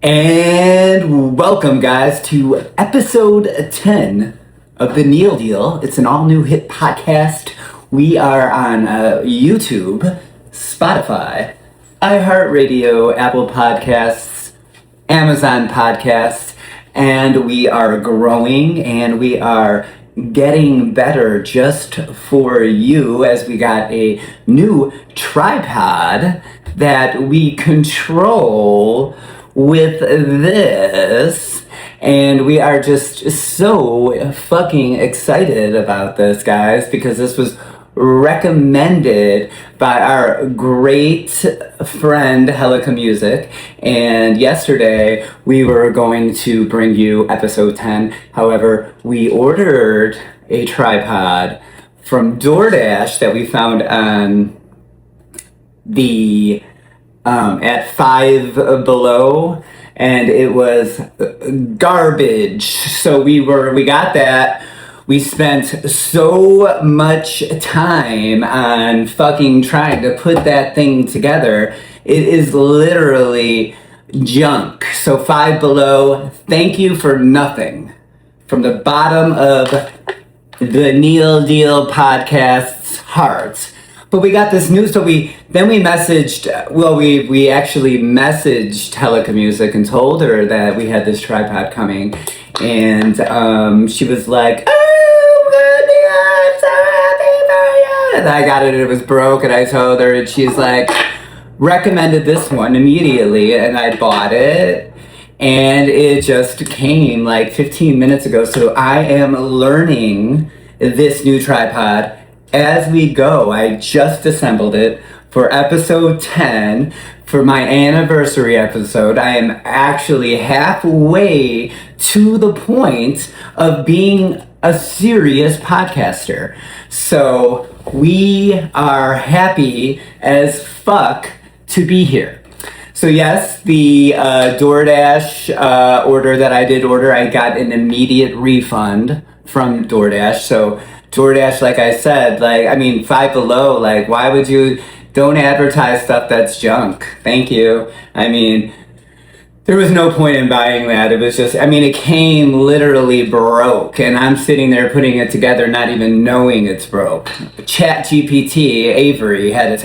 And welcome, guys, to episode 10 of the Neal Deal. It's an all-new hit podcast. We are on YouTube, Spotify, iHeartRadio, Apple Podcasts, Amazon Podcasts, and we are growing and we are getting better just for you, as we got a new tripod that we control with this, and we are just so fucking excited about this, guys, because this was recommended by our great friend Helica Music, and yesterday we were going to bring you episode 10. However, we ordered a tripod from DoorDash that we found on the at Five Below, and it was garbage. So we got that. We spent so much time on fucking trying to put that thing together. It is literally junk. So Five Below, thank you for nothing. From the bottom of the Neal Deal podcast's heart. But we got this news, so we messaged, we actually messaged Helica Music and told her that we had this tripod coming, and she was like, oh, I'm so happy for you. And I got it, and it was broke, and I told her, and she's like, recommended this one immediately, and I bought it, and it just came like 15 minutes ago, so I am learning this new tripod as we go. I just assembled it for episode 10 for my anniversary episode. I am actually halfway to the point of being a serious podcaster. So we are happy as fuck to be here. So yes, the DoorDash order that I did order, I got an immediate refund from DoorDash. So DoorDash, like I said, Five Below, why would you, don't advertise stuff that's junk. Thank you. There was no point in buying that. It was just, it came literally broke, and I'm sitting there putting it together not even knowing it's broke. ChatGPT, Avery had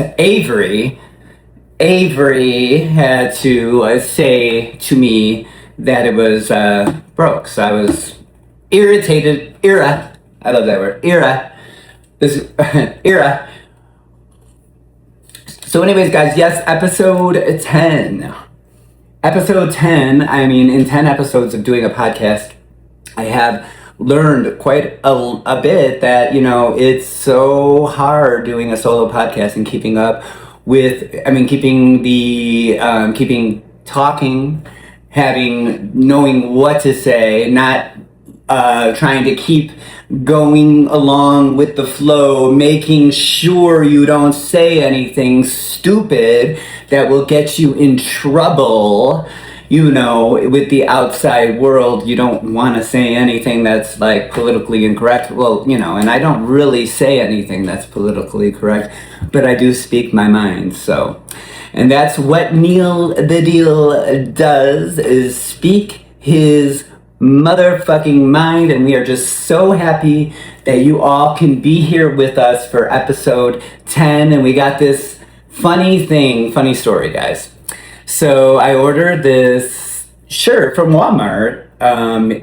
to say to me that it was broke. So I was irritated. I love that word. Era. So anyways, guys, yes, episode 10. Episode 10, in 10 episodes of doing a podcast, I have learned quite a bit that, it's so hard doing a solo podcast and keeping up with, keeping talking, knowing what to say, not trying to keep going along with the flow, making sure you don't say anything stupid that will get you in trouble, with the outside world. You don't want to say anything that's politically incorrect. And I don't really say anything that's politically correct, but I do speak my mind, so. And that's what Neal Deal does, is speak his motherfucking mind, and we are just so happy that you all can be here with us for episode 10. And we got this funny story, guys. So I ordered this shirt from Walmart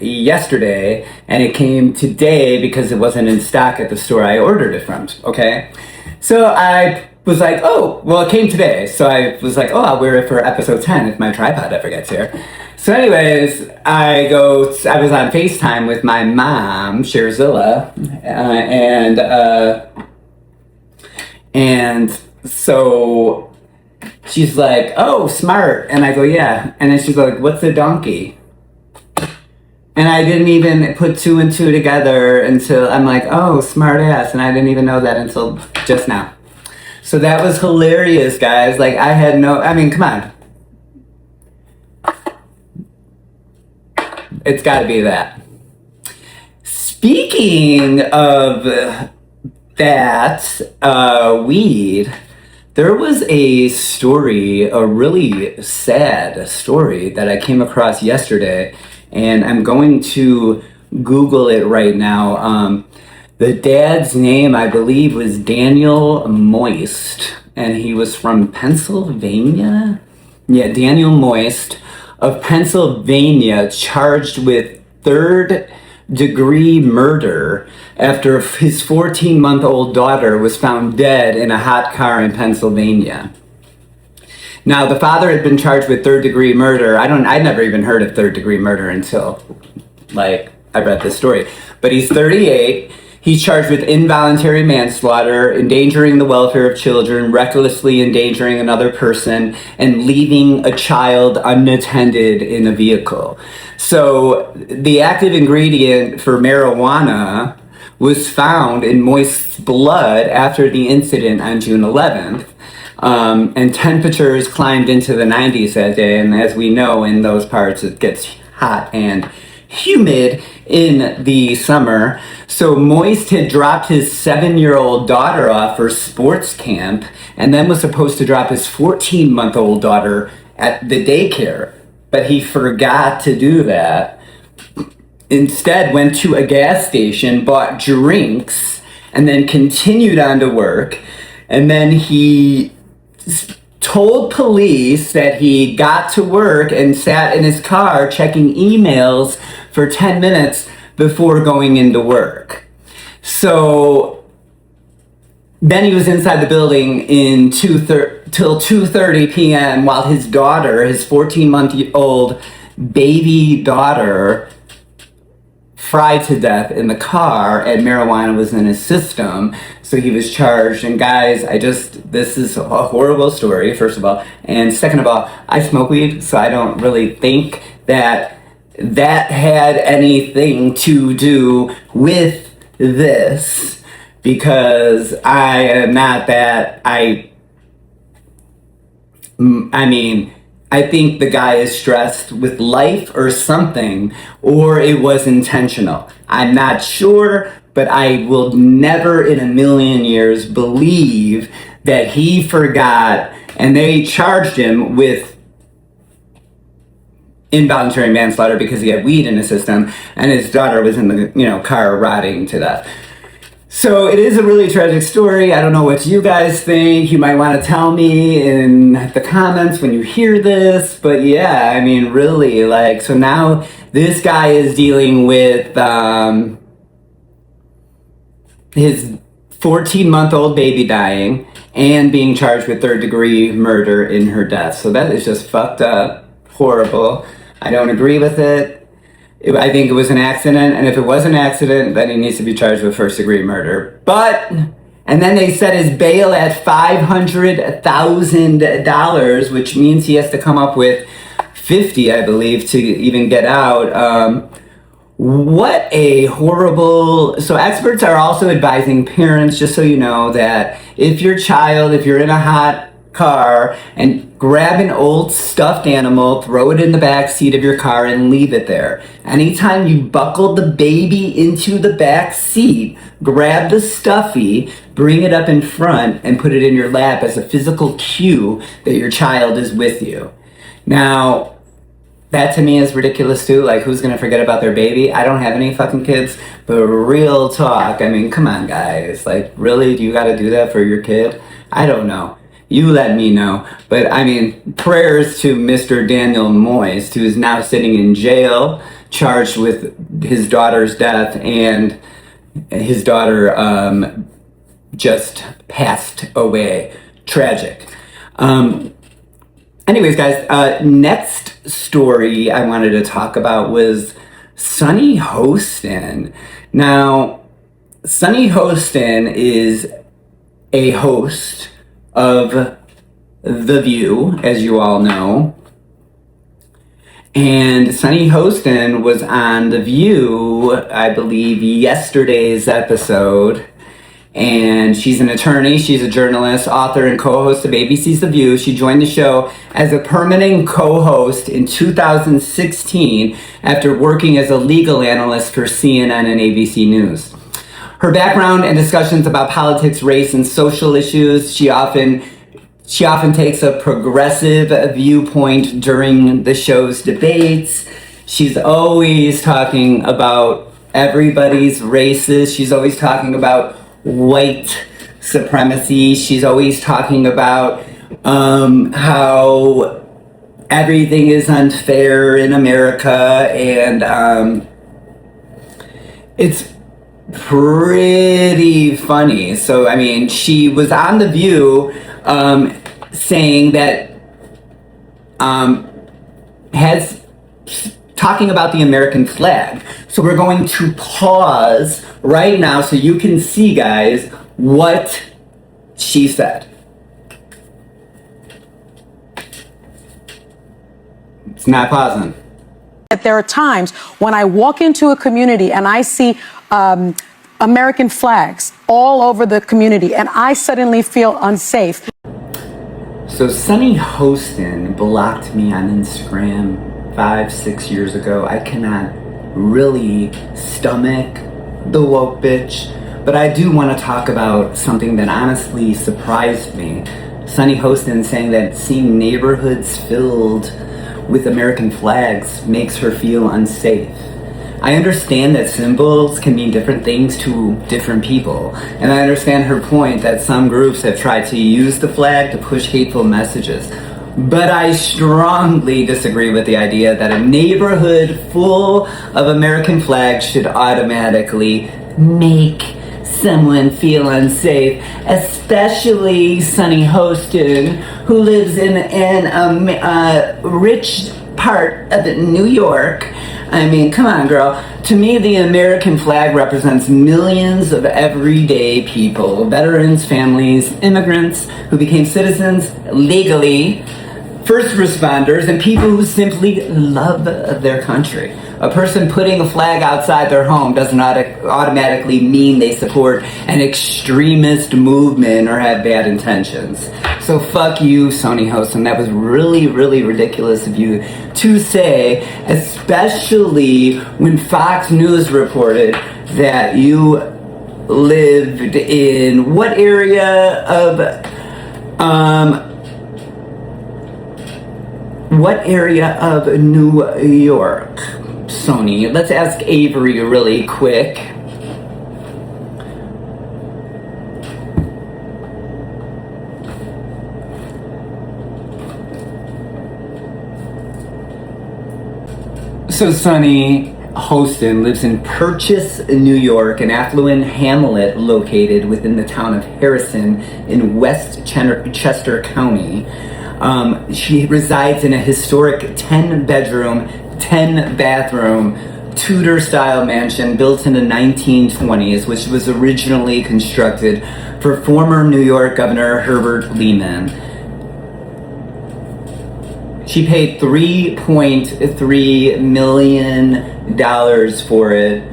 yesterday, and it came today because it wasn't in stock at the store I ordered it from, okay? So I was like, it came today. So I was like, I'll wear it for episode 10 if my tripod ever gets here. So anyways, I was on FaceTime with my mom, Sherzilla, and so she's like, oh, smart. And I go, yeah. And then she's like, what's a donkey? And I didn't even put two and two together until I'm like, oh, smart ass. And I didn't even know that until just now. So that was hilarious, guys. I had come on. It's got to be that. Speaking of that, weed, There was a story, a really sad story that I came across yesterday, and I'm going to Google it right now. The dad's name, I believe, was Daniel Moist, and he was from Pennsylvania. Yeah, Daniel Moist of Pennsylvania, charged with third-degree murder after his 14-month-old daughter was found dead in a hot car in Pennsylvania. Now, the father had been charged with third-degree murder. I'd never even heard of third-degree murder until, I read this story. But he's 38. He's charged with involuntary manslaughter, endangering the welfare of children, recklessly endangering another person, and leaving a child unattended in a vehicle. So the active ingredient for marijuana was found in Moist's blood after the incident on June 11th. And temperatures climbed into the 90s that day, and as we know, in those parts it gets hot and humid in the summer. So Moist had dropped his 7-year-old daughter off for sports camp, and then was supposed to drop his 14-month-old daughter at the daycare, but he forgot to do that. Instead went to a gas station, bought drinks, and then continued on to work. And then he told police that he got to work and sat in his car checking emails for 10 minutes before going into work. So then he was inside the building till 2:30 p.m. while his daughter, his 14-month-old baby daughter, fried to death in the car, and marijuana was in his system. So he was charged. And guys, this is a horrible story, first of all. And second of all, I smoke weed, so I don't really think that had anything to do with this, because I am not that. I mean, I think the guy is stressed with life or something, or it was intentional. I'm not sure, but I will never in a million years believe that he forgot and they charged him with involuntary manslaughter because he had weed in his system and his daughter was in the car rotting to death. So it is a really tragic story. I don't know what you guys think. You might want to tell me in the comments when you hear this. But yeah, I mean, really, so now this guy is dealing with his 14-month-old baby dying and being charged with third-degree murder in her death. So that is just fucked up, horrible. I don't agree with it. I think it was an accident, and if it was an accident, then he needs to be charged with first-degree murder. And then they set his bail at $500,000, which means he has to come up with $50,000, I believe, to even get out. What a horrible... So experts are also advising parents, just so you know, that if you're in a hot car, and grab an old stuffed animal, throw it in the back seat of your car and leave it there. Anytime you buckle the baby into the back seat, grab the stuffy, bring it up in front, and put it in your lap as a physical cue that your child is with you. Now, that to me is ridiculous too. Who's gonna forget about their baby? I don't have any fucking kids, but real talk, I mean, come on guys. Really, do you gotta do that for your kid? I don't know. You let me know. But I mean, prayers to Mr. Daniel Moist, who is now sitting in jail, charged with his daughter's death, and his daughter just passed away. Tragic. Anyways, guys, next story I wanted to talk about was Sunny Hostin. Now, Sunny Hostin is a host of The View, as you all know. And Sunny Hostin was on The View, I believe, yesterday's episode. And she's an attorney, she's a journalist, author, and co-host of ABC's The View. She joined the show as a permanent co-host in 2016 after working as a legal analyst for CNN and ABC News. Her background and discussions about politics, race, and social issues, she often She often takes a progressive viewpoint during the show's debates. She's always talking about everybody's racist. She's always talking about white supremacy. She's always talking about how everything is unfair in America, and it's pretty funny. So, I mean, she was on The View saying that, talking about the American flag. So we're going to pause right now so you can see, guys, what she said. It's not pausing. There are times when I walk into a community and I see American flags all over the community and I suddenly feel unsafe. So Sunny Hostin blocked me on Instagram 5-6 years ago. I cannot really stomach the woke bitch, but I do want to talk about something that honestly surprised me. Sunny Hostin saying that seeing neighborhoods filled with American flags makes her feel unsafe. I understand that symbols can mean different things to different people, and I understand her point that some groups have tried to use the flag to push hateful messages. But I strongly disagree with the idea that a neighborhood full of American flags should automatically make someone feel unsafe, especially Sunny Hostin, who lives in a rich part of New York. I mean, come on, girl. To me, the American flag represents millions of everyday people, veterans, families, immigrants who became citizens legally, first responders, and people who simply love their country. A person putting a flag outside their home does not automatically mean they support an extremist movement or have bad intentions. So fuck you, Sunny Hostin. That was really, really ridiculous of you to say, especially when Fox News reported that you lived in what area of New York, Sony? Let's ask Avery really quick. So Sunny Hostin lives in Purchase, New York, an affluent hamlet located within the town of Harrison in Westchester County. She resides in a historic 10-bedroom, 10-bathroom, Tudor-style mansion built in the 1920s, which was originally constructed for former New York Governor Herbert Lehman. She paid $3.3 million for it.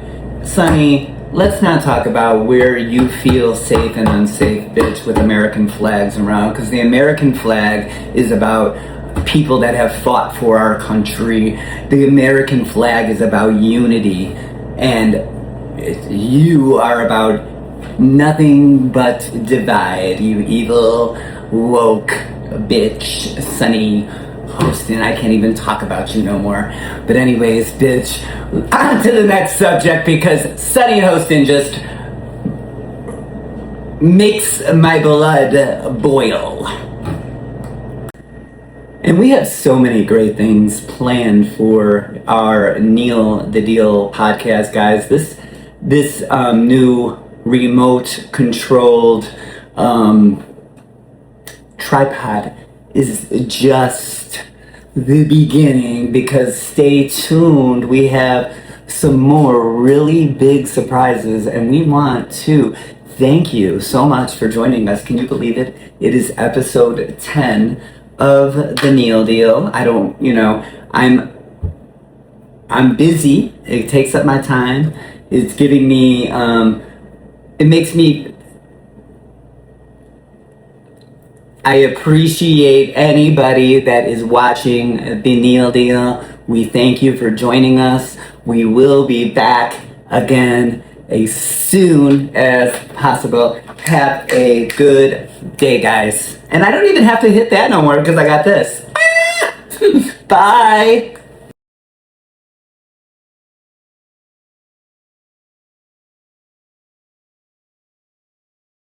Sunny, let's not talk about where you feel safe and unsafe, bitch, with American flags around, because the American flag is about people that have fought for our country. The American flag is about unity, and you are about nothing but divide, you evil, woke bitch, Sunny Hostin. I can't even talk about you no more. But anyways, bitch, on to the next subject, because Sunny Hostin just makes my blood boil. And we have so many great things planned for our Neal Deal podcast, guys. This new remote controlled tripod is just the beginning, because stay tuned. We have some more really big surprises, and we want to thank you so much for joining us. Can you believe it? It is episode 10 of the Neal Deal. I'm busy. It takes up my time. It's giving me it makes me, I appreciate anybody that is watching the Neal Deal. We thank you for joining us. We will be back again as soon as possible. Have a good day, guys. And I don't even have to hit that no more because I got this. Bye.